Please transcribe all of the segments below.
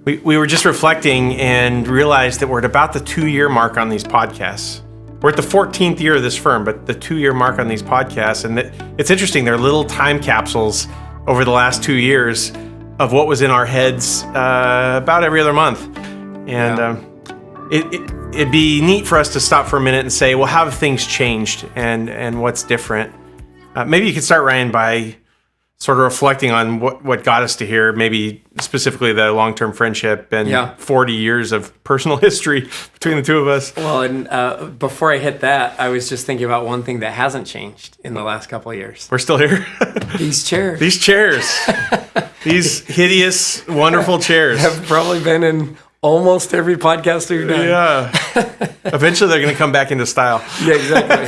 We were just reflecting and realized that we're at about the 2-year mark on these podcasts. We're at the 14th year of this firm, but the 2-year mark on these podcasts. And it's interesting. They're little time capsules over the last 2 years of what was in our heads about every other month. And it'd be neat for us to stop for a minute and say, well, how have things changed and what's different? Maybe you could start, Ryan, by sort of reflecting on what got us to here, maybe specifically the long-term friendship and 40 years of personal history between the two of us. Well, and before I hit that, I was just thinking about one thing that hasn't changed in the last couple of years. We're still here. These chairs. These hideous, wonderful chairs. Have probably been in almost every podcast we've done. Yeah. Eventually they're going to come back into style. Yeah, exactly.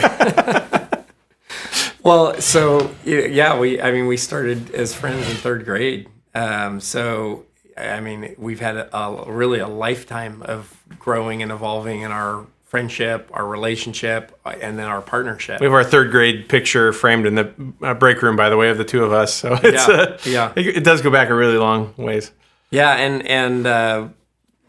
Well, so we started as friends in third grade. We've had a lifetime of growing and evolving in our friendship, our relationship, and then our partnership. We have our third grade picture framed in the break room, by the way, of the two of us. So it does go back a really long ways. Yeah, and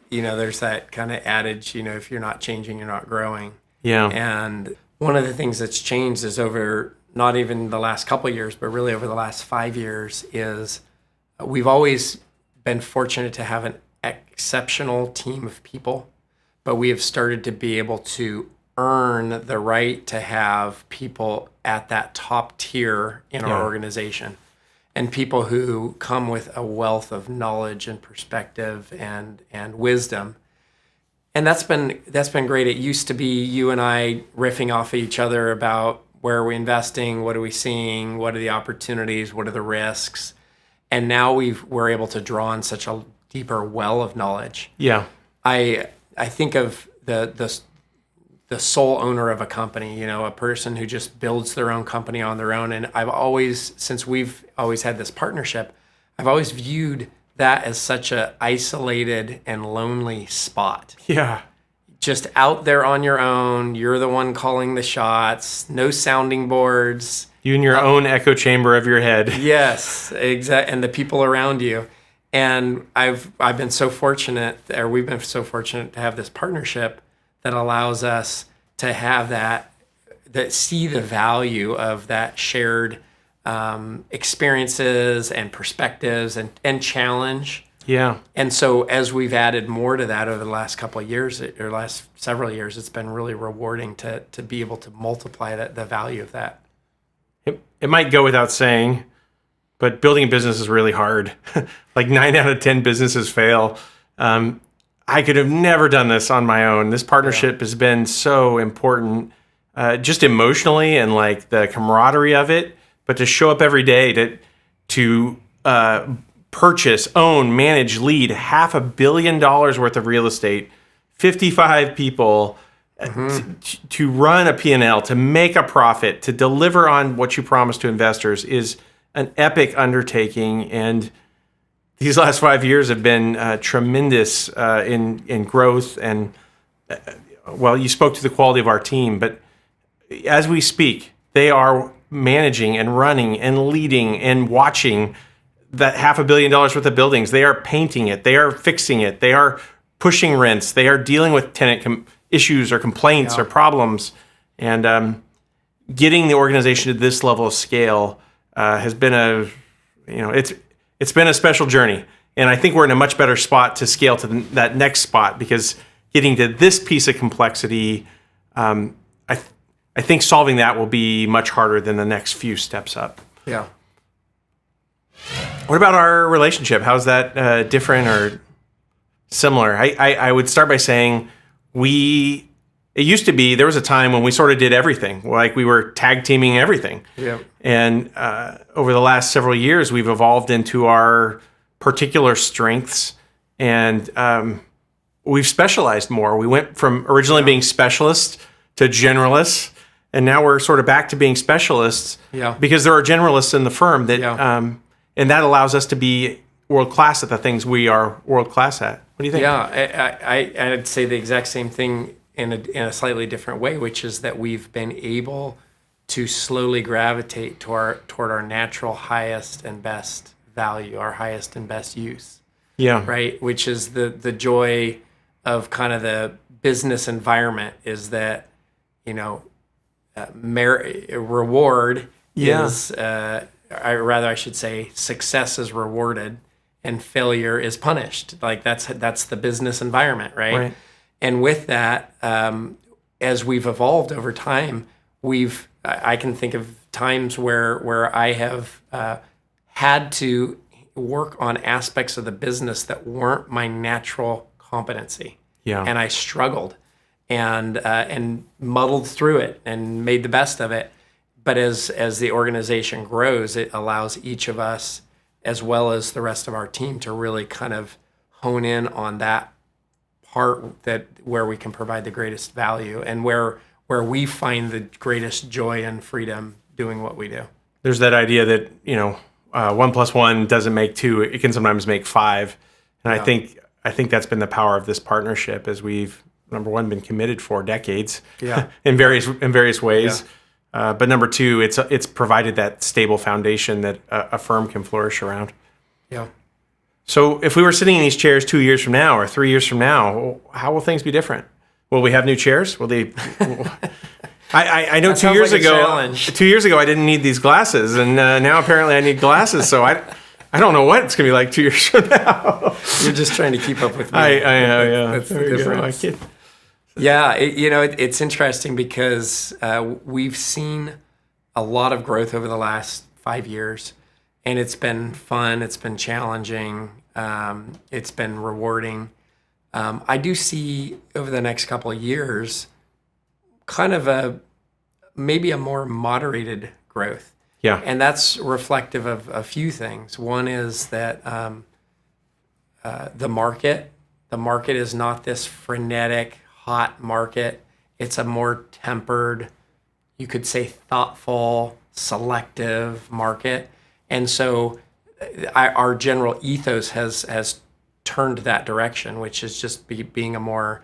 there's that kind of adage, if you're not changing, you're not growing. Yeah. And one of the things that's changed is over not even the last couple of years, but really over the last 5 years, is we've always been fortunate to have an exceptional team of people, but we have started to be able to earn the right to have people at that top tier in our organization, and people who come with a wealth of knowledge and perspective and wisdom. And that's been great. It used to be you and I riffing off of each other about where are we investing, what are we seeing, what are the opportunities, what are the risks, and now we're able to draw on such a deeper well of knowledge. Yeah, I think of the sole owner of a company, a person who just builds their own company on their own. And since we've always had this partnership, I've always viewed that as such a isolated and lonely spot. Yeah. Just out there on your own. You're the one calling the shots. No sounding boards. You in your own echo chamber of your head. Yes, exactly. And the people around you. And we've been so fortunate to have this partnership that allows us to have that see the value of that shared experiences and perspectives and challenge. Yeah. And so as we've added more to that over the last couple of years, or last several years, it's been really rewarding to be able to multiply the value of that. It might go without saying, but building a business is really hard. Like 9 out of 10 businesses fail. I could have never done this on my own. This partnership has been so important, just emotionally and like the camaraderie of it, but to show up every day to purchase, own, manage, lead $500 million worth of real estate, 55 people, to run a P&L, to make a profit, to deliver on what you promised to investors is an epic undertaking. And these last 5 years have been tremendous in growth. And you spoke to the quality of our team, but as we speak, they are managing and running and leading and watching that $500 million worth of buildings. They are painting it. They are fixing it. They are pushing rents. They are dealing with tenant issues or complaints or problems. And getting the organization to this level of scale has been it's been a special journey. And I think we're in a much better spot to scale to that next spot, because getting to this piece of complexity, I think solving that will be much harder than the next few steps up. Yeah. What about our relationship? How's that different or similar? I would start by saying it used to be, there was a time when we sort of did everything. Like we were tag teaming everything. Yeah. And over the last several years, we've evolved into our particular strengths, and we've specialized more. We went from originally being specialists to generalists, and now we're sort of back to being specialists because there are generalists in the firm that and that allows us to be world-class at the things we are world-class at. What do you think? Yeah, I'd say the exact same thing in a slightly different way, which is that we've been able to slowly gravitate toward our natural highest and best value, our highest and best use. Yeah. Right. Which is the joy of kind of the business environment is that, reward is, I should say, success is rewarded and failure is punished. Like that's the business environment, right? And with that, as we've evolved over time, I can think of times where I have had to work on aspects of the business that weren't my natural competency. Yeah. And I struggled and muddled through it and made the best of it. But as the organization grows, it allows each of us, as well as the rest of our team, to really kind of hone in on that part where we can provide the greatest value and where we find the greatest joy and freedom doing what we do. There's that idea that 1 + 1 doesn't make 2; it can sometimes make 5. And I think that's been the power of this partnership, as we've, number one, been committed for decades, in various ways. But number two, it's provided that stable foundation that a firm can flourish around. Yeah. So if we were sitting in these chairs 2 years from now or 3 years from now, how will things be different? Will we have new chairs? Will they? I know 2 years ago. 2 years ago, I didn't need these glasses, and now apparently I need glasses. So I don't know what it's going to be like 2 years from now. You're just trying to keep up with me. I know. Yeah, that's the difference. Yeah, it's interesting because we've seen a lot of growth over the last 5 years, and it's been fun. It's been challenging. It's been rewarding. I do see over the next couple of years kind of maybe a more moderated growth. Yeah. And that's reflective of a few things. One is that the market is not this frenetic, hot market. It's a more tempered, you could say thoughtful, selective market. And so our general ethos has turned that direction, which is just being a more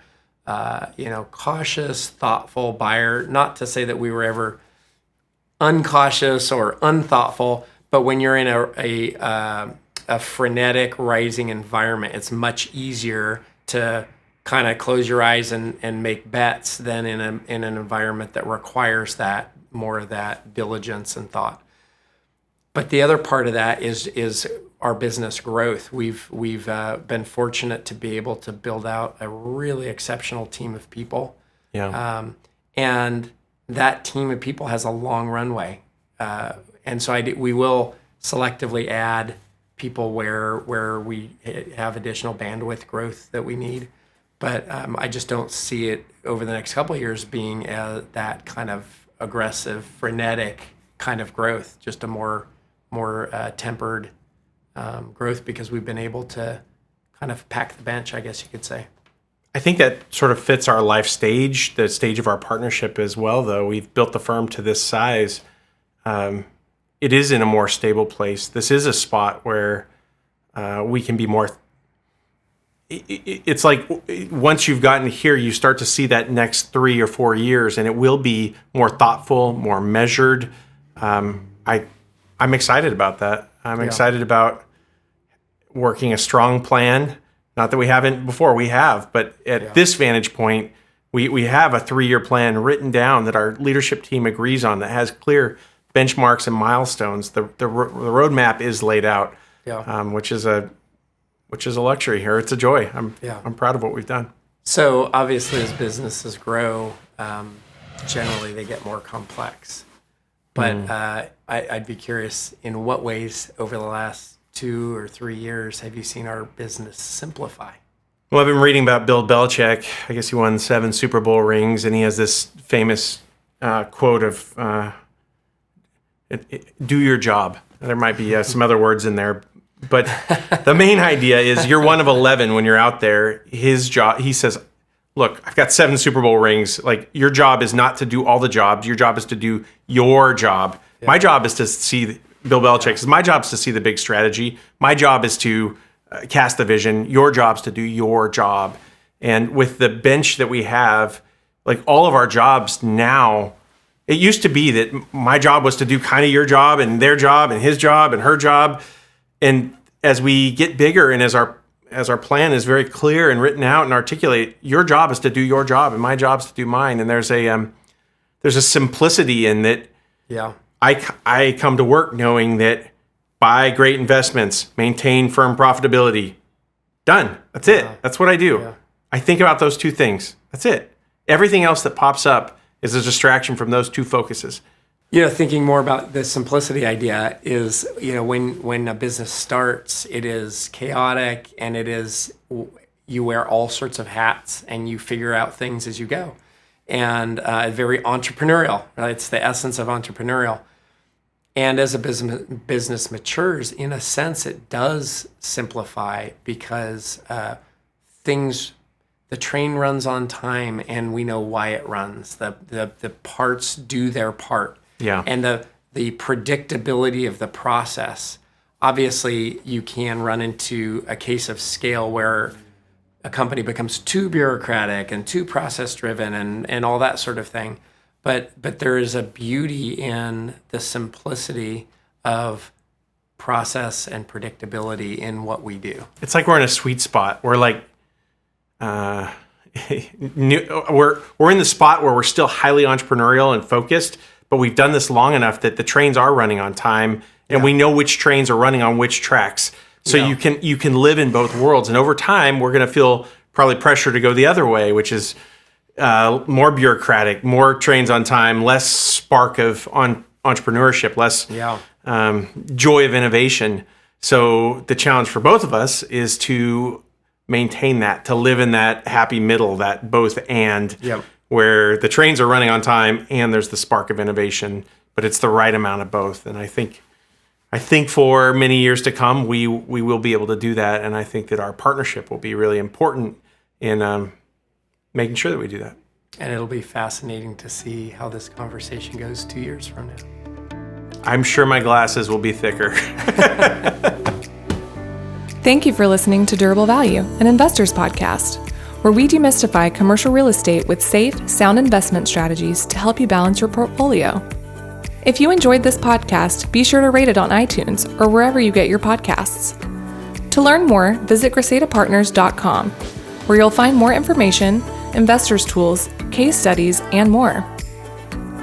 cautious, thoughtful buyer. Not to say that we were ever uncautious or unthoughtful, but when you're in a frenetic, rising environment, it's much easier to kind of close your eyes and make bets than in an environment that requires that more of that diligence and thought. But the other part of that is our business growth. We've been fortunate to be able to build out a really exceptional team of people. Yeah. And that team of people has a long runway. And so we will selectively add people where we have additional bandwidth growth that we need. But I just don't see it over the next couple of years being that kind of aggressive, frenetic kind of growth, just a more tempered growth, because we've been able to kind of pack the bench, I guess you could say. I think that sort of fits our life stage, the stage of our partnership as well, though. We've built the firm to this size. It is in a more stable place. This is a spot where we can be more... It's like once you've gotten here, you start to see that next 3 or 4 years, and it will be more thoughtful, more measured. I'm excited about that. I'm excited about working a strong plan. Not that we haven't before, we have, but at this vantage point, we have a 3-year plan written down that our leadership team agrees on, that has clear benchmarks and milestones. The roadmap is laid out, which is a luxury here. It's a joy. I'm proud of what we've done. So obviously, as businesses grow, generally they get more complex. But I'd be curious, in what ways over the last 2 or 3 years have you seen our business simplify? Well, I've been reading about Bill Belichick. I guess he won 7 Super Bowl rings, and he has this famous quote of, do your job. There might be some other words in there, but the main idea is you're one of 11 when you're out there. His job, he says, look, I've got 7 Super Bowl rings. Like, your job is not to do all the jobs. Your job is to do your job. Yeah. My job is to see, Bill Belichick says, my job is to see the big strategy. My job is to cast the vision. Your job is to do your job. And with the bench that we have, like, all of our jobs now, it used to be that my job was to do kind of your job and their job and his job and her job. And as we get bigger and as our as our plan is very clear and written out and articulate, your job is to do your job and my job is to do mine. And there's a simplicity in that. Yeah. I come to work knowing that buy great investments, maintain firm profitability. Done. That's it. That's what I do. Yeah. I think about those two things. That's it. Everything else that pops up is a distraction from those two focuses. Thinking more about the simplicity idea is, when a business starts, it is chaotic and you wear all sorts of hats and you figure out things as you go. And very entrepreneurial. Right? It's the essence of entrepreneurial. And as a business matures, in a sense, it does simplify because the train runs on time and we know why it runs. The parts do their part. Yeah. And the predictability of the process. Obviously, you can run into a case of scale where a company becomes too bureaucratic and too process driven and all that sort of thing. But there is a beauty in the simplicity of process and predictability in what we do. It's like we're in a sweet spot. We're like, we're in the spot where we're still highly entrepreneurial and focused, but we've done this long enough that the trains are running on time and we know which trains are running on which tracks. So you can live in both worlds. And over time, we're going to feel probably pressure to go the other way, which is more bureaucratic, more trains on time, less spark of entrepreneurship, less joy of innovation. So the challenge for both of us is to maintain that, to live in that happy middle, that both and, where the trains are running on time and there's the spark of innovation, but it's the right amount of both. And I think for many years to come, we will be able to do that. And I think that our partnership will be really important in making sure that we do that. And it'll be fascinating to see how this conversation goes 2 years from now. I'm sure my glasses will be thicker. Thank you for listening to Durable Value, an investors podcast, where we demystify commercial real estate with safe, sound investment strategies to help you balance your portfolio. If you enjoyed this podcast, be sure to rate it on iTunes or wherever you get your podcasts. To learn more, visit GraceadaPartners.com, where you'll find more information, investors tools, case studies, and more.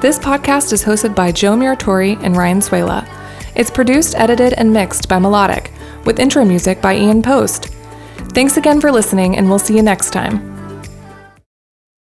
This podcast is hosted by Joe Muratori and Ryan Suela. It's produced, edited, and mixed by Melodic, with intro music by Ian Post. Thanks again for listening, and we'll see you next time.